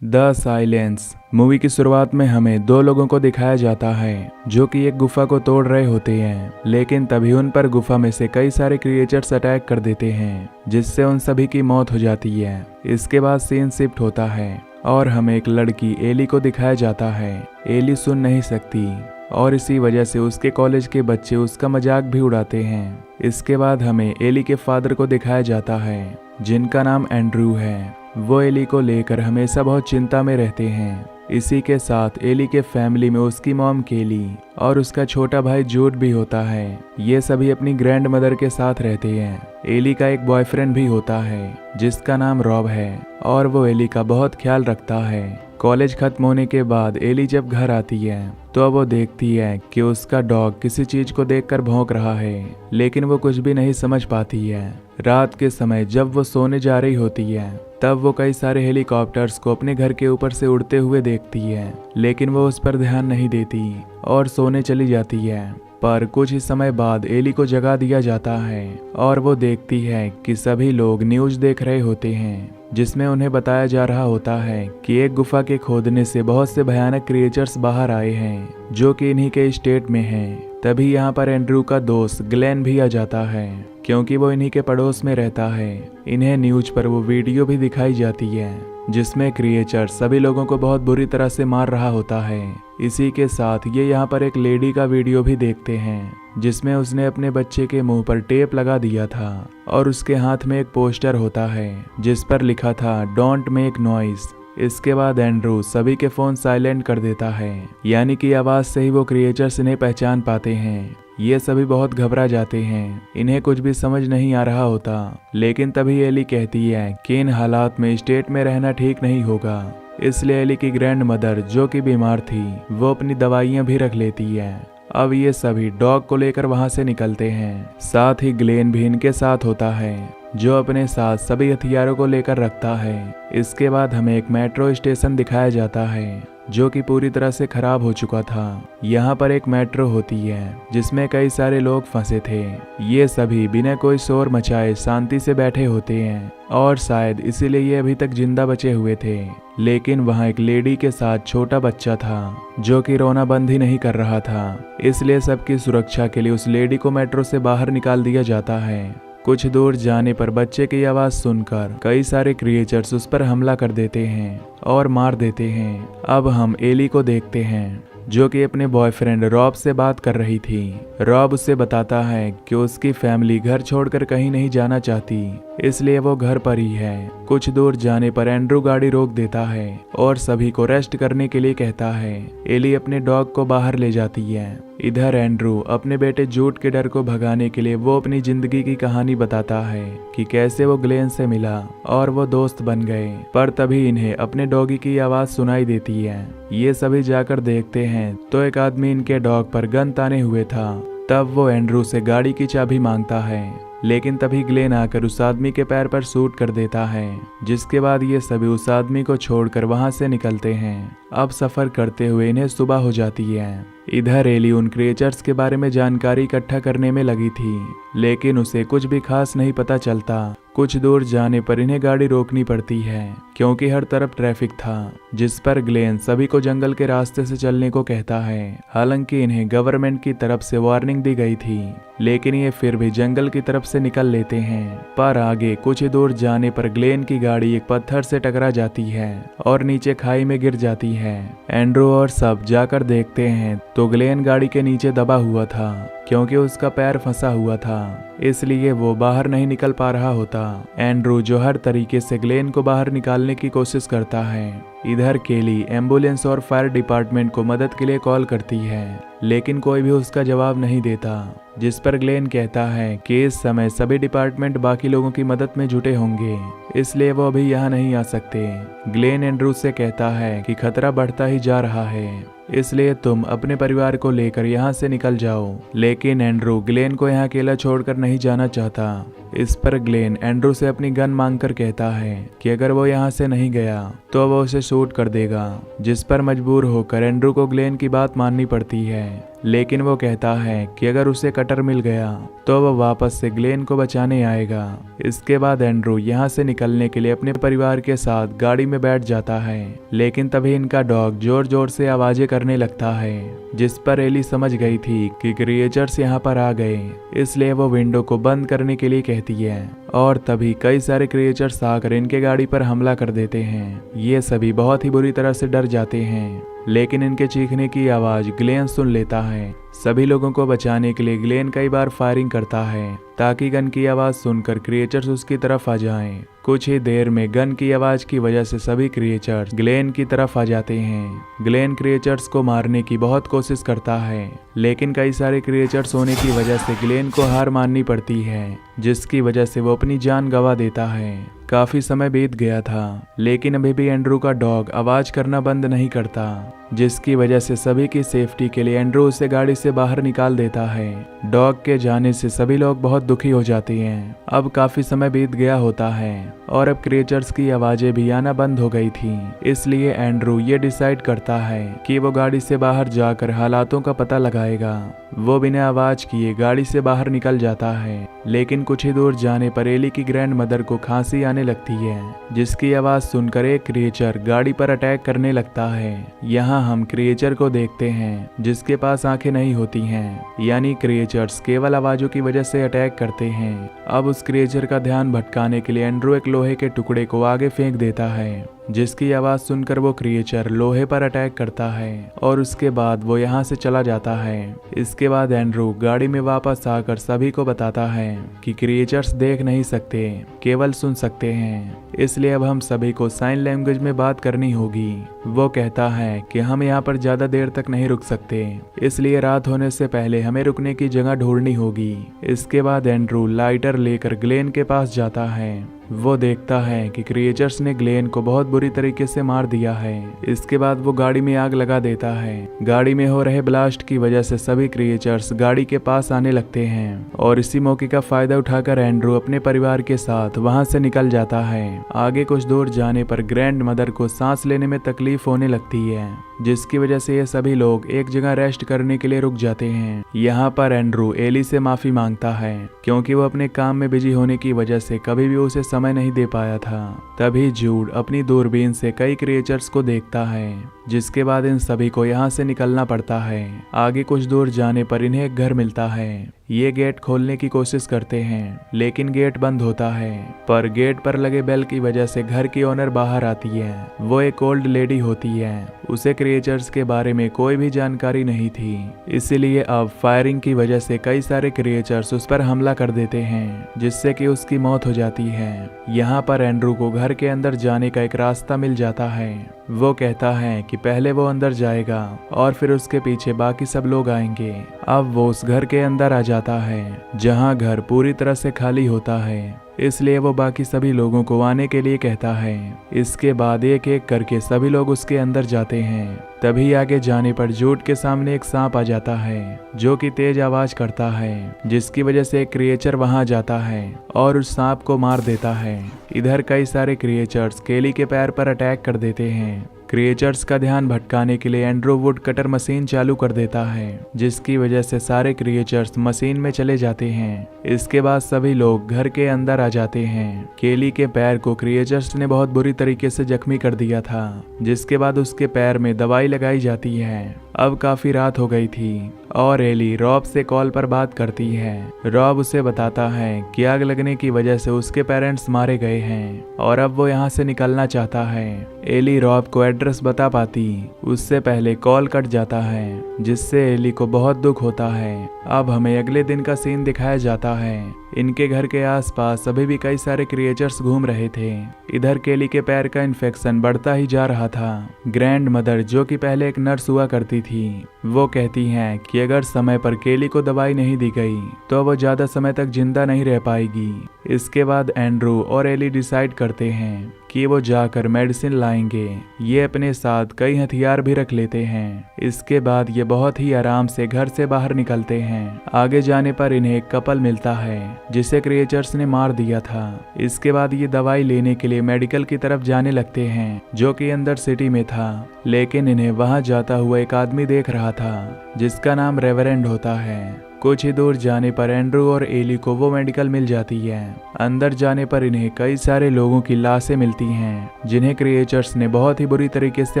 The silence movie की शुरुआत में हमें दो लोगों को दिखाया जाता है जो कि एक गुफा को तोड़ रहे होते हैं, लेकिन तभी उन पर गुफा में से कई सारे क्रिएचर्स अटैक कर देते हैं जिससे उन सभी की मौत हो जाती है। इसके बाद सीन शिफ्ट होता है और हमें एक लड़की एली को दिखाया जाता है। एली सुन नहीं सकती और इसी वजह से उसके कॉलेज के बच्चे उसका मजाक भी उड़ाते हैं। इसके बाद हमें एली के फादर को दिखाया जाता है जिनका नाम एंड्रू है। वो एली को लेकर हमेशा बहुत चिंता में रहते हैं। इसी के साथ एली के फैमिली में उसकी मॉम केली और उसका छोटा भाई जूड भी होता है। ये सभी अपनी ग्रैंड मदर के साथ रहते हैं। एली का एक बॉयफ्रेंड भी होता है जिसका नाम रॉब है और वो एली का बहुत ख्याल रखता है। कॉलेज खत्म होने के बाद एली जब घर आती है तो वो देखती है कि उसका डॉग किसी चीज को देखकर भौंक रहा है, लेकिन वो कुछ भी नहीं समझ पाती है। रात के समय जब वो सोने जा रही होती है तब वो कई सारे हेलीकॉप्टर्स को अपने घर के ऊपर से उड़ते हुए देखती है, लेकिन वो उस पर ध्यान नहीं देती और सोने चली जाती है। पर कुछ ही समय बाद एली को जगा दिया जाता है और वो देखती है कि सभी लोग न्यूज देख रहे होते हैं जिसमें उन्हें बताया जा रहा होता है कि एक गुफा के खोदने से बहुत से भयानक क्रिएचर्स बाहर आए हैं जो कि इन्हीं के स्टेट में हैं। तभी यहाँ पर एंड्रू का दोस्त ग्लेन भी आ जाता है क्योंकि वो इन्हीं के पड़ोस में रहता है। इन्हें न्यूज पर वो वीडियो भी दिखाई जाती है जिसमें क्रिएचर सभी लोगों को बहुत बुरी तरह से मार रहा होता है। इसी के साथ ये यहाँ पर एक लेडी का वीडियो भी देखते हैं जिसमें उसने अपने बच्चे के मुंह पर टेप लगा दिया था और उसके हाथ में एक पोस्टर होता है जिस पर लिखा था डोंट मेक नॉइज। इसके बाद एंड्रू सभी के फोन साइलेंट कर देता है, यानी कि आवाज से ही वो क्रिएचर्स इन्हें पहचान पाते हैं। ये सभी बहुत घबरा जाते हैं, इन्हें कुछ भी समझ नहीं आ रहा होता। लेकिन तभी एली कहती है कि इन हालात में स्टेट में रहना ठीक नहीं होगा। इसलिए एली की ग्रैंड मदर जो कि बीमार थी वो अपनी दवाइयां भी रख लेती है। अब ये सभी डॉग को लेकर वहां से निकलते हैं। साथ ही ग्लेन भी इनके साथ होता है जो अपने साथ सभी हथियारों को लेकर रखता है। इसके बाद हमें एक मेट्रो स्टेशन दिखाया जाता है जो कि पूरी तरह से खराब हो चुका था। यहाँ पर एक मेट्रो होती है जिसमें कई सारे लोग फंसे थे। ये सभी बिना कोई शोर मचाए शांति से बैठे होते हैं और शायद इसीलिए ये अभी तक जिंदा बचे हुए थे। लेकिन वहाँ एक लेडी के साथ छोटा बच्चा था जो कि रोना बंद ही नहीं कर रहा था। इसलिए सबकी सुरक्षा के लिए उस लेडी को मेट्रो से बाहर निकाल दिया जाता है। कुछ दूर जाने पर बच्चे की आवाज सुनकर कई सारे क्रिएचर्स उस पर हमला कर देते हैं और मार देते हैं। अब हम एली को देखते हैं जो कि अपने बॉयफ्रेंड रॉब से बात कर रही थी। रॉब उससे बताता है कि उसकी फैमिली घर छोड़कर कहीं नहीं जाना चाहती, इसलिए वो घर पर ही है। कुछ दूर जाने पर एंड्रू गाड़ी रोक देता है और सभी को रेस्ट करने के लिए कहता है। एली अपने डॉग को बाहर ले जाती है। इधर एंड्रू अपने बेटे जूड के डर को भगाने के लिए वो अपनी जिंदगी की कहानी बताता है कि कैसे वो ग्लेन से मिला और वो दोस्त बन गए। पर तभी इन्हें अपने डॉगी की आवाज सुनाई देती है। ये सभी जाकर देखते हैं तो एक आदमी इनके डॉग पर गन ताने हुए था। तब वो एंड्रू से गाड़ी की चाबी मांगता है, लेकिन तभी ग्लेन आकर उस आदमी के पैर पर शूट कर देता है, जिसके बाद ये सभी उस आदमी को छोड़कर वहां से निकलते हैं। अब सफर करते हुए इन्हें सुबह हो जाती है। इधर एली उन क्रिएचर्स के बारे में जानकारी इकट्ठा करने में लगी थी, लेकिन उसे कुछ भी खास नहीं पता चलता। कुछ दूर जाने पर इन्हें गाड़ी रोकनी पड़ती है क्योंकि हर तरफ ट्रैफिक था, जिस पर ग्लेन सभी को जंगल के रास्ते से चलने को कहता है। हालांकि इन्हें गवर्नमेंट की तरफ से वार्निंग दी गई थी, लेकिन ये फिर भी जंगल की तरफ से निकल लेते हैं। पर आगे कुछ दूर जाने पर ग्लेन की गाड़ी एक पत्थर से टकरा जाती है और नीचे खाई में गिर जाती है। एंड्रू और सब जाकर देखते हैं तो ग्लेन गाड़ी के नीचे दबा हुआ था क्योंकि उसका पैर फंसा हुआ था, इसलिए वो बाहर नहीं निकल पा रहा होता। एंड्रू जो हर तरीके से ग्लेन को बाहर निकालने की कोशिश करता है। इधर केली एम्बुलेंस और फायर डिपार्टमेंट को मदद के लिए कॉल करती है, लेकिन कोई भी उसका जवाब नहीं देता, जिस पर ग्लेन कहता है कि इस समय सभी डिपार्टमेंट बाकी लोगों की मदद में जुटे होंगे, इसलिए वो अभी यहाँ नहीं आ सकते। ग्लेन एंड्रू से कहता है कि खतरा बढ़ता ही जा रहा है, इसलिए तुम अपने परिवार को लेकर यहाँ से निकल जाओ। लेकिन एंड्रू ग्लेन को यहाँ अकेला छोड़कर नहीं जाना चाहता। इस पर ग्लेन एंड्रू से अपनी गन मांगकर कहता है कि अगर वो यहाँ से नहीं गया तो वो उसे शूट कर देगा, जिस पर मजबूर होकर एंड्रू को ग्लेन की बात माननी पड़ती है। लेकिन वो कहता है कि अगर उसे कटर मिल गया तो वो वापस से ग्लेन को बचाने आएगा। इसके बाद एंड्रू यहाँ से निकलने के लिए अपने परिवार के साथ गाड़ी में बैठ जाता है, लेकिन तभी इनका डॉग जोर जोर से आवाजें करने लगता है, जिस पर एली समझ गई थी कि क्रिएचर्स यहाँ पर आ गए, इसलिए वो विंडो को बंद करने के लिए कहती है और तभी कई सारे क्रिएचर्स आकर इनके गाड़ी पर हमला कर देते हैं। ये सभी बहुत ही बुरी तरह से डर जाते हैं, लेकिन इनके चीखने की आवाज ग्लेन सुन लेता है। सभी लोगों को बचाने के लिए ग्लेन कई बार फायरिंग करता है ताकि गन की आवाज सुनकर क्रिएचर्स उसकी तरफ आ जाएं। कुछ ही देर में गन की आवाज की वजह से सभी क्रिएचर्स ग्लेन की तरफ आ जाते हैं। ग्लेन क्रिएचर्स को मारने की बहुत कोशिश करता है, लेकिन कई सारे क्रिएचर्स होने की वजह से ग्लेन को हार माननी पड़ती है, जिसकी वजह से वो अपनी जान गंवा देता है। काफी समय बीत गया था, लेकिन अभी भी एंड्रू का डॉग आवाज करना बंद नहीं करता, जिसकी वजह से सभी की सेफ्टी के लिए एंड्रू उसे गाड़ी से बाहर निकाल देता है। डॉग के जाने से सभी लोग बहुत दुखी हो जाते हैं। अब काफी समय बीत गया होता है और अब क्रिएचर्स की आवाजें भी आना बंद हो गई थी, इसलिए एंड्रू ये डिसाइड करता है कि वो गाड़ी से बाहर जाकर हालातों का पता लगाएगा। वो बिना आवाज किए गाड़ी से बाहर निकल जाता है, लेकिन कुछ ही दूर जाने पर एली की ग्रैंड मदर को खांसी आने लगती है, जिसकी आवाज सुनकर एक क्रिएचर गाड़ी पर अटैक करने लगता है। यहाँ हम क्रिएचर को देखते हैं जिसके पास आंखें नहीं होती हैं, यानी क्रिएचर्स केवल आवाजों की वजह से अटैक करते हैं। अब उस क्रिएचर का ध्यान भटकाने के लिए एंड्रू एक लोहे के टुकड़े को आगे फेंक देता है, जिसकी आवाज सुनकर वो क्रिएचर लोहे पर अटैक करता है और उसके बाद वो यहाँ से चला जाता है। इसके बाद एंड्रू गाड़ी में वापस आकर सभी को बताता है कि क्रिएचर्स देख नहीं सकते, केवल सुन सकते हैं, इसलिए अब हम सभी को साइन लैंग्वेज में बात करनी होगी। वो कहता है कि हम यहाँ पर ज्यादा देर तक नहीं रुक सकते, इसलिए रात होने से पहले हमें रुकने की जगह ढूंढनी होगी। इसके बाद एंड्रू लाइटर लेकर ग्लेन के पास जाता है। वो देखता है कि क्रिएचर्स ने ग्लेन को बहुत बुरी तरीके से मार दिया है। इसके बाद वो गाड़ी में आग लगा देता है। गाड़ी में हो रहे ब्लास्ट की वजह से सभी क्रिएचर्स गाड़ी के पास आने लगते हैं और इसी मौके का फायदा उठाकर एंड्रू अपने परिवार के साथ वहां से निकल जाता है। आगे कुछ दूर जाने पर ग्रैंड मदर को सांस लेने में तकलीफ होने लगती है, जिसकी वजह से ये सभी लोग एक जगह रेस्ट करने के लिए रुक जाते हैं। यहाँ पर एंड्रू एली से माफी मांगता है, क्योंकि वो अपने काम में बिजी होने की वजह से कभी भी उसे समय नहीं दे पाया था। तभी जूड अपनी दूरबीन से कई क्रिएचर्स को देखता है, जिसके बाद इन सभी को यहाँ से निकलना पड़ता है। आगे कुछ दूर जाने पर इन्हें एक घर मिलता है। ये गेट खोलने की कोशिश करते हैं, लेकिन गेट बंद होता है, पर गेट पर लगे बेल की वजह से घर की ओनर बाहर आती है। वो एक ओल्ड लेडी होती है, उसे क्रिएचर्स के बारे में कोई भी जानकारी नहीं थी, इसीलिए अब फायरिंग की वजह से कई सारे क्रिएचर्स उस पर हमला कर देते हैं, जिससे कि उसकी मौत हो जाती है। यहाँ पर एंड्रू को घर के अंदर जाने का एक रास्ता मिल जाता है। वो कहता है कि पहले वो अंदर जाएगा और फिर उसके पीछे बाकी सब लोग आएंगे। अब वो उस घर के अंदर आ जाता है, जहाँ घर पूरी तरह से खाली होता है, इसलिए वो बाकी सभी लोगों को आने के लिए कहता है। इसके बाद एक एक करके सभी लोग उसके अंदर जाते हैं। तभी आगे जाने पर जूड के सामने एक सांप आ जाता है, जो कि तेज आवाज करता है, जिसकी वजह से एक क्रिएचर वहां जाता है और उस सांप को मार देता है। इधर कई सारे क्रिएचर्स केली के पैर पर अटैक कर देते हैं। क्रिएचर्स का ध्यान भटकाने के लिए एंड्रू वुड कटर मशीन चालू कर देता है, जिसकी वजह से सारे क्रिएचर्स मशीन में चले जाते हैं। इसके बाद सभी लोग घर के अंदर आ जाते हैं। केली के पैर को क्रिएचर्स ने बहुत बुरी तरीके से जख्मी कर दिया था, जिसके बाद उसके पैर में दवाई लगाई जाती है। अब काफी रात हो गई थी और एली रॉब से कॉल पर बात करती है। रॉब उसे बताता है कि आग लगने की वजह से उसके पेरेंट्स मारे गए हैं और अब वो यहाँ से निकलना चाहता है। एली रॉब को एड्रेस बता पाती उससे पहले कॉल कट जाता है, जिससे एली को बहुत दुख होता है। अब हमें अगले दिन का सीन दिखाया जाता है। इनके घर के आसपास अभी भी कई सारे क्रिएचर्स घूम रहे थे। इधर केली के पैर का इन्फेक्शन बढ़ता ही जा रहा था। ग्रैंड मदर, जो कि पहले एक नर्स हुआ करती थी, वो कहती हैं कि अगर समय पर केली को दवाई नहीं दी गई तो वो ज्यादा समय तक जिंदा नहीं रह पाएगी। इसके बाद एंड्रू और एली डिसाइड करते हैं कि वो जाकर मेडिसिन लाएंगे। ये अपने साथ कई हथियार भी रख लेते हैं। इसके बाद ये बहुत ही आराम से घर से बाहर निकलते हैं। आगे जाने पर इन्हें एक कपल मिलता है जिसे क्रिएचर्स ने मार दिया था। इसके बाद ये दवाई लेने के लिए मेडिकल की तरफ जाने लगते हैं जो कि अंदर सिटी में था, लेकिन इन्हें वहां जाता हुआ एक आदमी देख रहा था जिसका नाम रेवरेंड होता है। कुछ ही दूर जाने पर एंड्रू और एली को वो मेडिकल मिल जाती है। अंदर जाने पर इन्हें कई सारे लोगों की लाशें मिलती हैं जिन्हें क्रिएचर्स ने बहुत ही बुरी तरीके से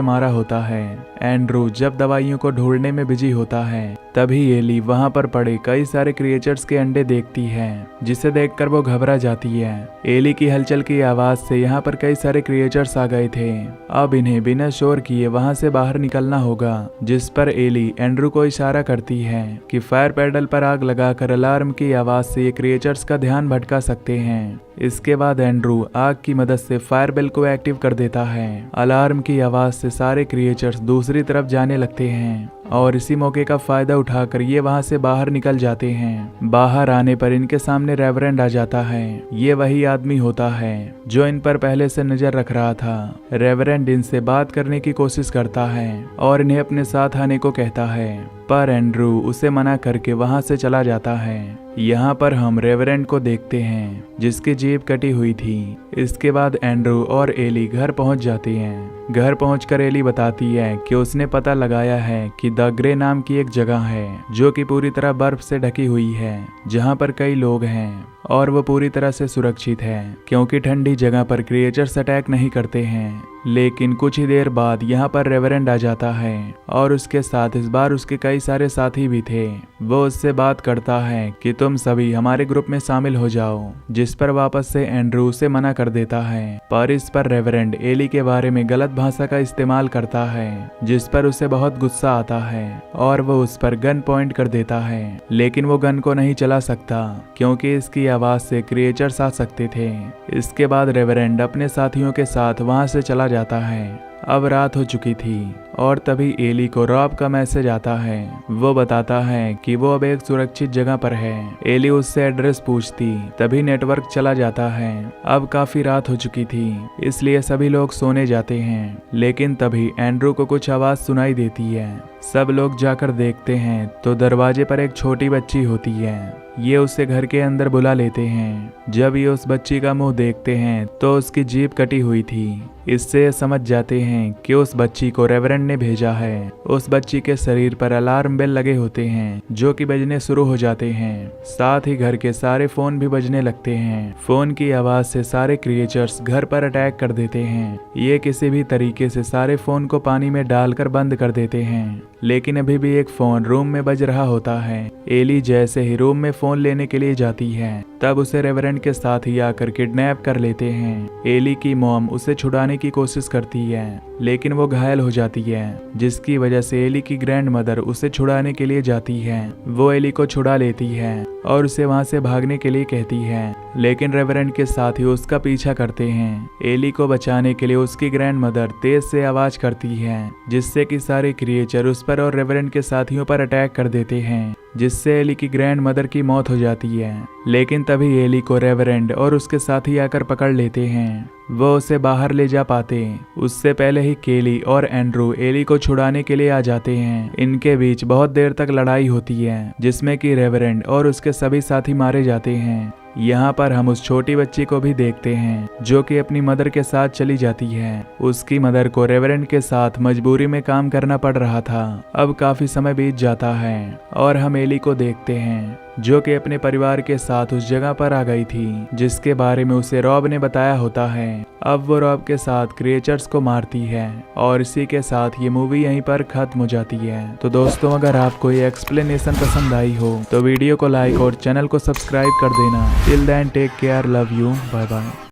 मारा होता है। एंड्रू जब दवाइयों को ढूंढने में बिजी होता है तभी एली वहां पर पड़े कई सारे क्रिएचर्स के अंडे देखती है जिसे देखकर वो घबरा जाती है। एली की हलचल की आवाज से यहाँ पर कई सारे क्रिएचर्स आ गए थे। अब इन्हें बिना शोर किए वहां से बाहर निकलना होगा, जिस पर एली एंड्रू को इशारा करती है कि फायर पैडल पर आग लगाकर अलार्म की आवाज से ये क्रिएचर्स का ध्यान भटका सकते हैं। इसके बाद एंड्रू आग की मदद से फायर बेल को एक्टिव कर देता है। अलार्म की आवाज से सारे क्रिएचर्स दूसरी तरफ जाने लगते हैं और इसी मौके का फायदा उठाकर ये वहां से बाहर निकल जाते हैं। बाहर आने पर इनके सामने रेवरेंड आ जाता है। ये वही आदमी होता है जो इन पर पहले से नजर रख रहा था। रेवरेंड इनसे बात करने की कोशिश करता है और इन्हें अपने साथ आने को कहता है, पर एंड्रू उसे मना करके वहां से चला जाता है। यहाँ पर हम रेवरेंड को देखते हैं जिसकी जीभ कटी हुई थी। इसके बाद एंड्रू और एली घर पहुंच जाती हैं। घर पहुंचकर एली बताती है कि उसने पता लगाया है कि द ग्रे नाम की एक जगह है जो कि पूरी तरह बर्फ से ढकी हुई है, जहां पर कई लोग हैं और वो पूरी तरह से सुरक्षित है क्योंकि ठंडी जगह पर क्रिएचर्स अटैक नहीं करते हैं। लेकिन कुछ ही देर बाद यहाँ पर रेवरेंड आ जाता है और उसके साथ इस बार उसके कई सारे साथी भी थे। वो उससे बात करता है कि तुम सभी हमारे ग्रुप में शामिल हो जाओ, जिस पर वापस से एंड्रू उसे मना कर देता है। पर इस पर रेवरेंड एली के बारे में गलत भाषा का इस्तेमाल करता है जिस पर उसे बहुत गुस्सा आता है और वो उस पर गन पॉइंट कर देता है, लेकिन वो गन को नहीं चला सकता क्योंकि इसकी आवाज से क्रिएचर्स आ सकते थे। इसके बाद रेवरेंड अपने साथियों के साथ वहां से चला जाता है। अब रात हो चुकी थी और तभी एली को रॉब का मैसेज आता है। वो बताता है कि वो अब एक सुरक्षित जगह पर है। एली उससे एड्रेस पूछती तभी नेटवर्क चला जाता है। अब काफी रात हो चुकी थी इसलिए सभी लोग सोने जाते हैं, लेकिन तभी एंड्रू को कुछ आवाज सुनाई देती है। सब लोग जाकर देखते हैं तो दरवाजे पर एक छोटी बच्ची होती है। ये उसे घर के अंदर बुला लेते हैं। जब ये उस बच्ची का मुंह देखते हैं तो उसकी जीभ कटी हुई थी। इससे समझ जाते हैं कि उस बच्ची को रेवरेंड ने भेजा है। उस बच्ची के शरीर पर अलार्म बेल लगे होते हैं जो कि बजने शुरू हो जाते हैं। साथ ही घर के सारे फोन भी बजने लगते हैं। फोन की आवाज से सारे क्रिएचर्स घर पर अटैक कर देते हैं। ये किसी भी तरीके से सारे फोन को पानी में डालकर बंद कर देते हैं, लेकिन अभी भी एक फोन रूम में बज रहा होता है। एली जैसे ही रूम में फोन लेने के लिए जाती है तब उसे रेवरेंड के साथ ही आकर किडनैप कर लेते हैं। एली की मॉम उसे छुड़ाने की कोशिश करती है लेकिन वो घायल हो जाती है, जिसकी वजह से एली की ग्रैंड मदर उसे छुड़ाने के लिए जाती है। वो एली को छुड़ा लेती है और उसे वहां से भागने के लिए कहती है, लेकिन रेवरेंड के साथ ही उसका पीछा करते हैं। एली को बचाने के लिए उसकी ग्रैंड मदर तेज से आवाज करती है जिससे कि सारे क्रिएचर उस पर और रेवरेंड के साथियों पर अटैक कर देते हैं, जिससे एली की ग्रैंड मदर की मौत हो जाती है। लेकिन तभी एली को रेवरेंड और उसके साथी आकर पकड़ लेते हैं। वो उसे बाहर ले जा पाते उससे पहले ही केली और एंड्रू एली को छुड़ाने के लिए आ जाते हैं। इनके बीच बहुत देर तक लड़ाई होती है जिसमें कि रेवरेंड और उसके सभी साथी मारे जाते हैं। यहाँ पर हम उस छोटी बच्ची को भी देखते हैं जो कि अपनी मदर के साथ चली जाती है। उसकी मदर को रेवरेंड के साथ मजबूरी में काम करना पड़ रहा था। अब काफी समय बीत जाता है और हम एली को देखते हैं जो कि अपने परिवार के साथ उस जगह पर आ गई थी जिसके बारे में उसे रॉब ने बताया होता है। अब वो रॉब के साथ क्रिएचर्स को मारती है और इसी के साथ ये मूवी यहीं पर खत्म हो जाती है। तो दोस्तों, अगर आपको ये एक्सप्लेनेशन पसंद आई हो तो वीडियो को लाइक और चैनल को सब्सक्राइब कर देना। Till then take care, love you, bye bye.